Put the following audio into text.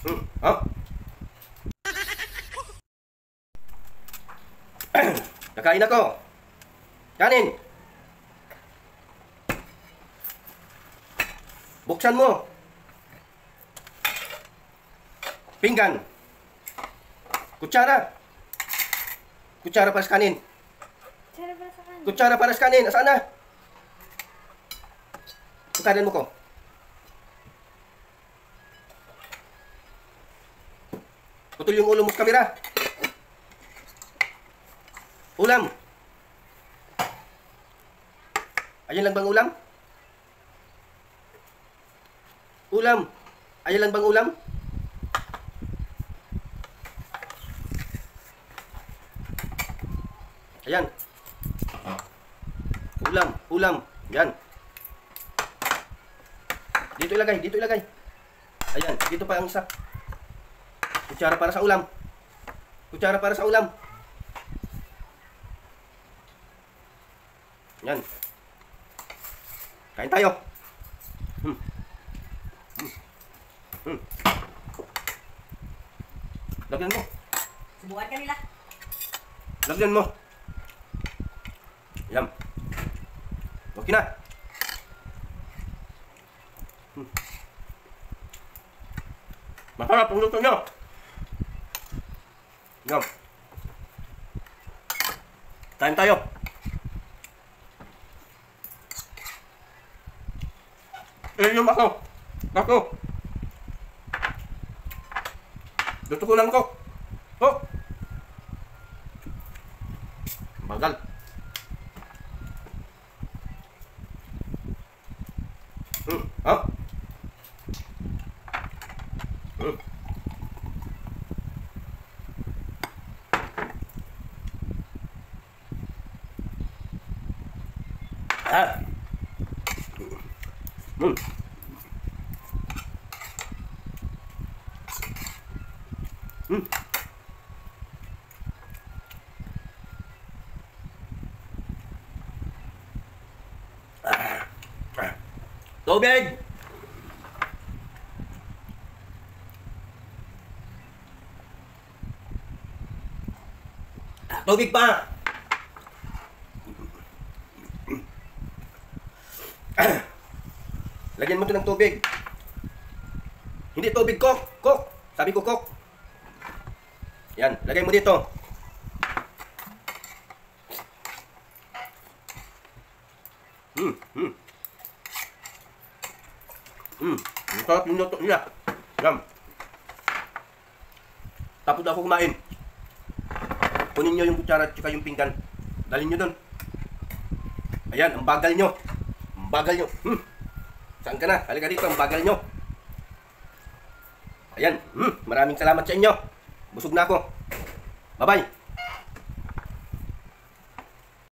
Oh. Kakain ako. Kanin. Buksan mo. Pinggan. Kutsara. Kutsara para sa kanin. Kutsara para sa kanin. Asaan na? Pagkanin mo ko. Putol yung ulo mo sa kamera. Ulam. Ayan lang bang ulam? Ulam. Ayan lang bang ulam? Ayan. Ulam. Ulam. Yan. Dito ilagay. Dito ilagay. Ayan. Dito pa ang isa. Kutsara para sa ulam. Kutsara para sa ulam. Yan. Kain tayo. Lagyan mo. Subukan ka nila. Lagyan mo. Yan. Okay na. Masarap ang luto nyo. Yan. Kain tayo. Yung ako. Ako. Tutukunan ko. Oh. Bagal. Oh. Ah. Tubig! Tubig pa! Lagyan mo ito ng tubig. Hindi tubig, Coke! Coke! Sabi ko, Coke! Yan, lagay mo dito. Ang sarap yung luto niya. Yan. Tapos ako kumain. Kunin nyo yung kutsara at saka yung pinggan. Dalhin nyo dun. Ayan, ang bagal nyo. Ang bagal nyo. Saan ka na? Halika dito, ang bagal nyo. Ayan, maraming salamat sa inyo. Busog na ako. Bye-bye.